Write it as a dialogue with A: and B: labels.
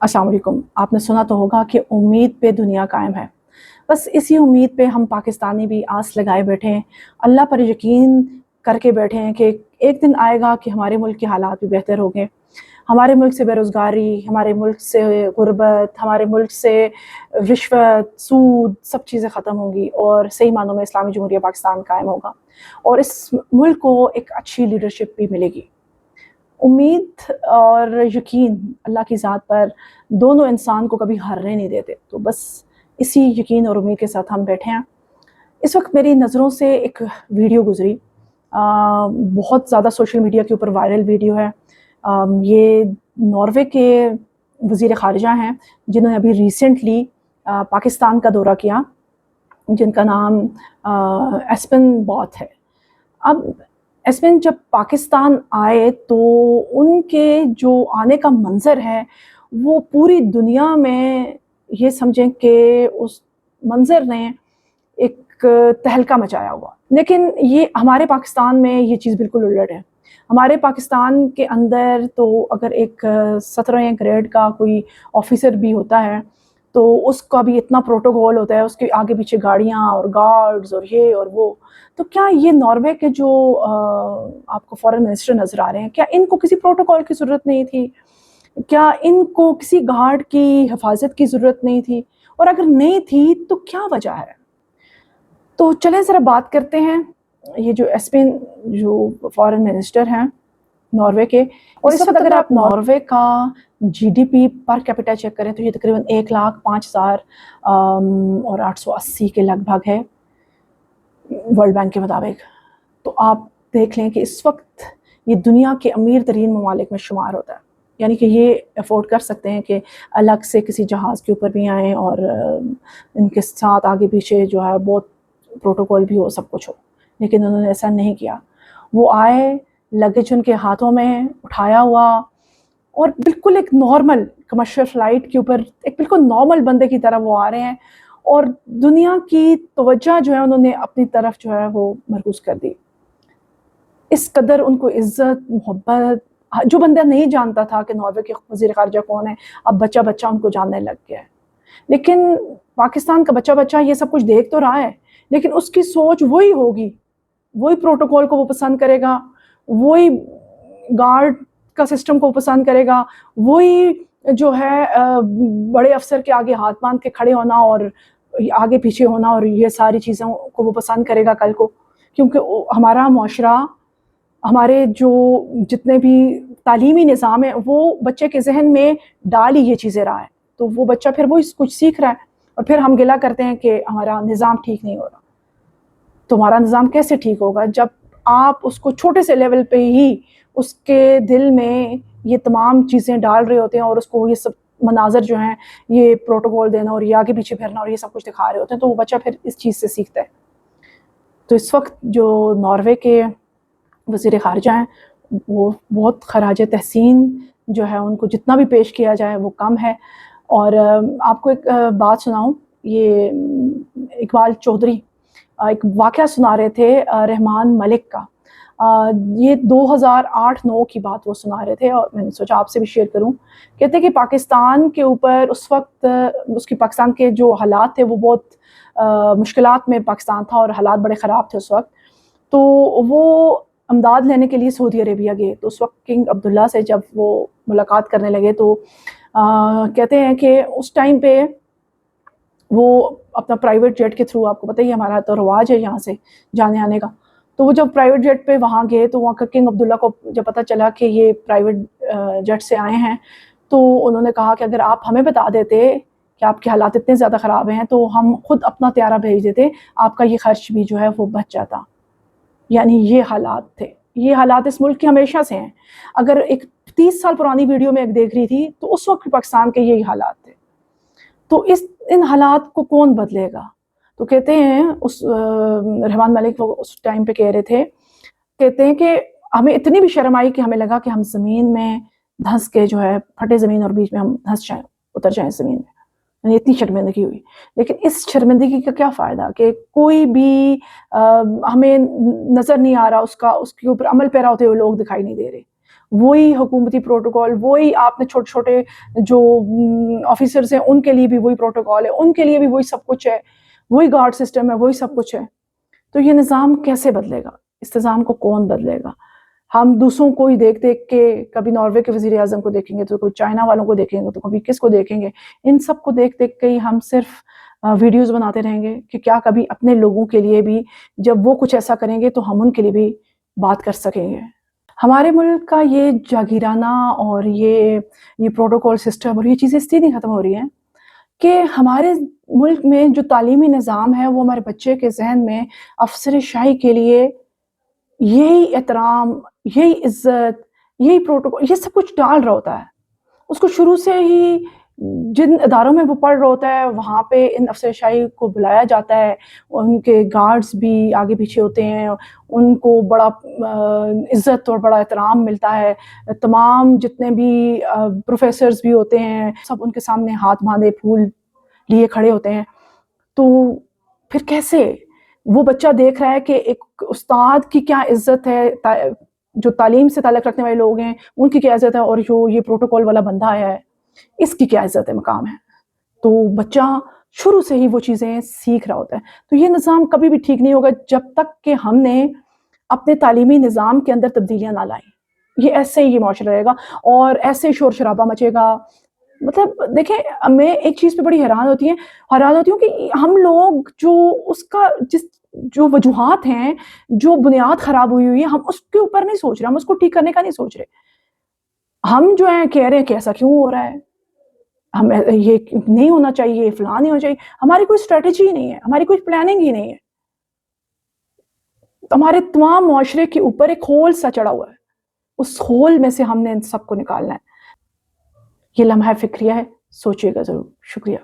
A: अस्सलाम वालेकुम। आपने सुना तो होगा कि उम्मीद पे दुनिया कायम है। बस इसी उम्मीद पे हम पाकिस्तानी भी आस लगाए बैठे हैं, अल्लाह पर यकीन करके बैठे हैं कि एक दिन आएगा कि हमारे मुल्क के हालात भी बेहतर होंगे। हमारे मुल्क से बेरोज़गारी, हमारे मुल्क से गुर्बत, हमारे मुल्क से रिश्वत, सूद सब चीज़ें ख़त्म होंगी और सही मानों में इस्लामी जमहूरिया पाकिस्तान कायम होगा और इस मुल्क को एक अच्छी लीडरशिप भी मिलेगी। उम्मीद और यकीन अल्लाह की ज़ात पर दोनों इंसान को कभी हारने नहीं देते। तो बस इसी यकीन और उम्मीद के साथ हम बैठे हैं। इस वक्त मेरी नज़रों से एक वीडियो गुजरी, बहुत ज़्यादा सोशल मीडिया के ऊपर वायरल वीडियो है। ये नॉर्वे के वज़ीर ख़ारिजा हैं जिन्होंने अभी रिसेंटली पाकिस्तान का दौरा किया, जिनका नाम एस्पेन बॉथ है। अब एस्पेन जब पाकिस्तान आए तो उनके जो आने का मंज़र है वो पूरी दुनिया में ये समझें कि उस मंज़र ने एक तहलका मचाया हुआ। लेकिन ये हमारे पाकिस्तान में ये चीज़ बिल्कुल उलट है। हमारे पाकिस्तान के अंदर तो अगर एक 17वें ग्रेड का कोई ऑफिसर भी होता है तो उसका भी इतना प्रोटोकॉल होता है, उसके आगे पीछे गाड़ियाँ और गार्ड्स और ये और वो। तो क्या ये नॉर्वे के जो आपको फॉरेन मिनिस्टर नज़र आ रहे हैं, क्या इनको किसी प्रोटोकॉल की ज़रूरत नहीं थी? क्या इनको किसी गार्ड की हिफाजत की ज़रूरत नहीं थी? और अगर नहीं थी तो क्या वजह है? तो चलें ज़रा बात करते हैं ये जो एस्पेन जो फॉरेन मिनिस्टर हैं नॉर्वे के। और इस वक्त अगर आप नॉर्वे का जीडीपी पर कैपिटा चेक करें तो ये तकरीबन 1,05,000 और 880 के लगभग है वर्ल्ड बैंक के मुताबिक। तो आप देख लें कि इस वक्त ये दुनिया के अमीर तरीन ममालिक में शुमार होता है, यानी कि ये अफोर्ड कर सकते हैं कि अलग से किसी जहाज़ के ऊपर भी आएँ और इनके साथ आगे पीछे जो है बहुत प्रोटोकॉल भी हो, सब कुछ हो। लेकिन उन्होंने ऐसा नहीं किया। वो आए, लगेज उनके हाथों में उठाया हुआ और बिल्कुल एक नॉर्मल कमर्शियल फ़्लाइट के ऊपर एक बिल्कुल नॉर्मल बंदे की तरह वो आ रहे हैं और दुनिया की तवज्जो जो है उन्होंने अपनी तरफ जो है वो मरकूज़ कर दी। इस कदर उनको इज़्ज़त, मोहब्बत, जो बंदा नहीं जानता था कि नॉर्वे के वज़ीर ख़ारिजा कौन है, अब बच्चा-बच्चा उनको जानने लग गया है। लेकिन पाकिस्तान का बच्चा-बच्चा ये सब कुछ देख तो रहा है, लेकिन उसकी सोच वही होगी, वही प्रोटोकॉल को वो पसंद करेगा, वही गार्ड का सिस्टम को पसंद करेगा, वही जो है बड़े अफ़सर के आगे हाथ बांध के खड़े होना और आगे पीछे होना और ये सारी चीज़ों को वो पसंद करेगा कल को। क्योंकि हमारा मुआशरा, हमारे जो जितने भी तालीमी निज़ाम है वो बच्चे के ज़हन में डाल ही ये चीज़ें रहा है। तो वो बच्चा फिर वो कुछ सीख रहा है और फिर हम गिला करते हैं कि हमारा निज़ाम ठीक नहीं हो रहा। तुम्हारा निज़ाम कैसे ठीक होगा जब आप उसको छोटे से लेवल पे ही उसके दिल में ये तमाम चीज़ें डाल रहे होते हैं और उसको ये सब मनाज़र जो हैं, ये प्रोटोकॉल देना और ये आगे पीछे फिरना और ये सब कुछ दिखा रहे होते हैं, तो वो बच्चा फिर इस चीज़ से सीखता है। तो इस वक्त जो नॉर्वे के वज़ीर ख़ारिजा हैं वो बहुत खराज तहसीन जो है, उनको जितना भी पेश किया जाए वो कम है। और आपको एक बात सुनाऊँ, ये इकबाल चौधरी एक वाक़या सुना रहे थे रहमान मलिक का। ये 2008-9 की बात वो सुना रहे थे और मैंने सोचा आपसे भी शेयर करूं। कहते हैं कि पाकिस्तान के ऊपर उस वक्त उसकी पाकिस्तान के जो हालात थे वो बहुत मुश्किलात में पाकिस्तान था और हालात बड़े ख़राब थे उस वक्त। तो वो अमदाद लेने के लिए सऊदी अरेबिया गए। तो उस वक्त किंग अब्दुल्ला से जब वो मुलाकात करने लगे तो कहते हैं कि उस टाइम पे वो अपना प्राइवेट जेट के थ्रू, आपको पता ही हमारा तो रवाज है यहाँ से जाने आने का, तो वो जब प्राइवेट जेट पे वहाँ गए तो वहाँ का किंग अब्दुल्ला को जब पता चला कि ये प्राइवेट जेट से आए हैं तो उन्होंने कहा कि अगर आप हमें बता देते कि आपके हालात इतने ज़्यादा ख़राब हैं तो हम खुद अपना त्यारा भेज देते, आपका ये खर्च भी जो है वो बच जाता। यानी ये हालात थे, ये हालात इस मुल्क के हमेशा से हैं। अगर एक 30 साल पुरानी वीडियो में एक देख रही थी तो उस वक्त पाकिस्तान के यही हालात थे। तो इन हालात को कौन बदलेगा? तो कहते हैं उस रहमान मलिक वो उस टाइम पे कह रहे थे, कहते हैं कि हमें इतनी भी शर्म आई कि हमें लगा कि हम ज़मीन में धंस के जो है फटे ज़मीन और बीच में हम धंस जाएँ, उतर जाएँ ज़मीन में। यानी इतनी शर्मिंदगी हुई। लेकिन इस शर्मिंदगी का क्या फ़ायदा कि कोई भी हमें नज़र नहीं आ रहा, उसके ऊपर अमल पैरा होते हुए लोग दिखाई नहीं दे रहे। وہی حکومتی پروٹوکول، وہی آپ نے چھوٹے چھوٹے جو آفیسرز ہیں ان کے لیے بھی وہی پروٹوکول ہے، ان کے لیے بھی وہی سب کچھ ہے، وہی گارڈ سسٹم ہے، وہی سب کچھ ہے. تو یہ نظام کیسے بدلے گا؟ اس نظام کو کون بدلے گا؟ ہم دوسروں کو ہی دیکھ دیکھ کے کبھی ناروے کے وزیر اعظم کو دیکھیں گے تو کوئی چائنا والوں کو دیکھیں گے تو کبھی کس کو دیکھیں گے. ان سب کو دیکھ دیکھ کے ہی ہم صرف ویڈیوز بناتے رہیں گے کہ کیا کبھی اپنے لوگوں کے لیے بھی جب وہ کچھ ایسا کریں گے تو ہم ان کے لیے بھی بات کر سکیں گے. ہمارے ملک کا یہ جاگیرانہ اور یہ پروٹوکول سسٹم اور یہ چیزیں اس لیے نہیں ختم ہو رہی ہیں کہ ہمارے ملک میں جو تعلیمی نظام ہے وہ ہمارے بچے کے ذہن میں افسر شاہی کے لیے یہی احترام، یہی عزت، یہی پروٹوکول، یہ سب کچھ ڈال رہا ہوتا ہے. اس کو شروع سے ہی جن اداروں میں وہ پڑھ رہا ہوتا ہے وہاں پہ ان افسر شاہی کو بلایا جاتا ہے، ان کے گارڈز بھی آگے پیچھے ہوتے ہیں، ان کو بڑا عزت اور بڑا احترام ملتا ہے. تمام جتنے بھی پروفیسرز بھی ہوتے ہیں سب ان کے سامنے ہاتھ باندھے پھول لیے کھڑے ہوتے ہیں. تو پھر کیسے وہ بچہ دیکھ رہا ہے کہ ایک استاد کی کیا عزت ہے، جو تعلیم سے تعلق رکھنے والے لوگ ہیں ان کی کیا عزت ہے، اور جو یہ پروٹوکول والا بندہ آیا ہے اس کی کیا عزت ہے، مقام ہے. تو بچہ شروع سے ہی وہ چیزیں سیکھ رہا ہوتا ہے. تو یہ نظام کبھی بھی ٹھیک نہیں ہوگا جب تک کہ ہم نے اپنے تعلیمی نظام کے اندر تبدیلیاں نہ لائیں. یہ ایسے ہی یہ معاشرہ رہے گا اور ایسے شور شرابہ مچے گا. مطلب دیکھیں میں ایک چیز پہ بڑی حیران ہوتی ہوں کہ ہم لوگ جو اس کا جو وجوہات ہیں، جو بنیاد خراب ہوئی ہے، ہم اس کے اوپر نہیں سوچ رہے، ہم اس کو ٹھیک کرنے کا نہیں سوچ رہے. ہم جو ہیں کہہ رہے ہیں کہ ایسا کیوں ہو رہا ہے، ہم یہ نہیں ہونا چاہیے، فلاں نہیں ہونا چاہیے. ہماری کوئی اسٹریٹجی ہی نہیں ہے، ہماری کوئی پلاننگ ہی نہیں ہے. ہمارے تمام معاشرے کے اوپر ایک ہول سا چڑھا ہوا ہے، اس ہول میں سے ہم نے ان سب کو نکالنا ہے. یہ لمحہ فکریہ ہے، سوچیے گا ضرور. شکریہ.